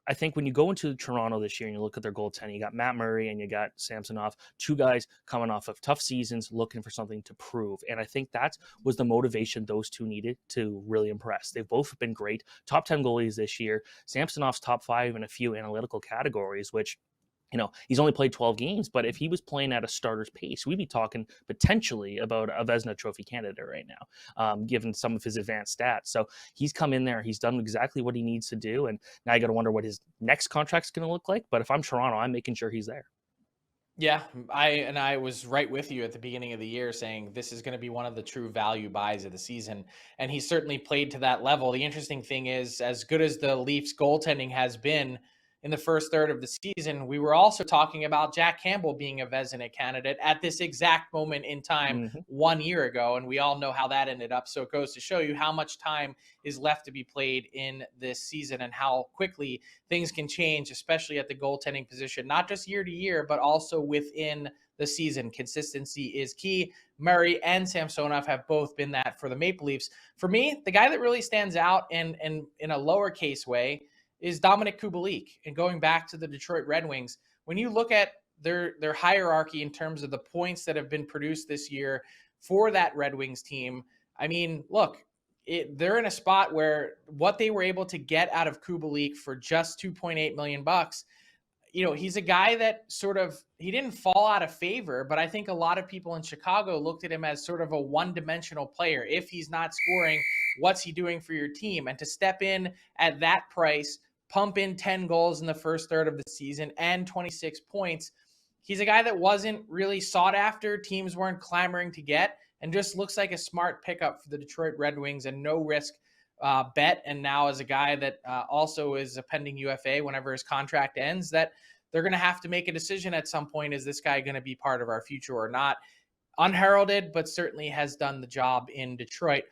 I think when you go into Toronto this year and you look at their goaltending, you got Matt Murray and you got Samsonov, two guys coming off of tough seasons looking for something to prove. And I think that was the motivation those two needed to really impress. They've both been great, top 10 goalies this year. Samsonov's top 5 in a few analytical categories, which, he's only played 12 games, but if he was playing at a starter's pace, we'd be talking potentially about a Vezina Trophy candidate right now, given some of his advanced stats. So he's come in there, he's done exactly what he needs to do, and now you got to wonder what his next contract's going to look like. But if I'm Toronto, I'm making sure he's there. Yeah, I was right with you at the beginning of the year saying this is going to be one of the true value buys of the season, and he certainly played to that level. The interesting thing is, as good as the Leafs goaltending has been in the first third of the season, we were also talking about Jack Campbell being a Vezina candidate at this exact moment in time 1 year ago, and we all know how that ended up. So it goes to show you how much time is left to be played in this season and how quickly things can change, especially at the goaltending position, not just year to year, but also within the season. Consistency is key. Murray and Samsonov have both been that for the Maple Leafs. For me, the guy that really stands out in a lowercase way is Dominik Kubalik. And going back to the Detroit Red Wings, when you look at their hierarchy in terms of the points that have been produced this year for that Red Wings team, I mean, look, they're in a spot where what they were able to get out of Kubalik for just $2.8 million, he's a guy that he didn't fall out of favor, but I think a lot of people in Chicago looked at him as sort of a one-dimensional player. If he's not scoring, what's he doing for your team? And to step in at that price, pump in 10 goals in the first third of the season and 26 points, he's a guy that wasn't really sought after. Teams weren't clamoring to get, and just looks like a smart pickup for the Detroit Red Wings and no risk bet. And now as a guy that also is a pending UFA whenever his contract ends, that they're going to have to make a decision at some point. Is this guy going to be part of our future or not? Unheralded, but certainly has done the job in Detroit.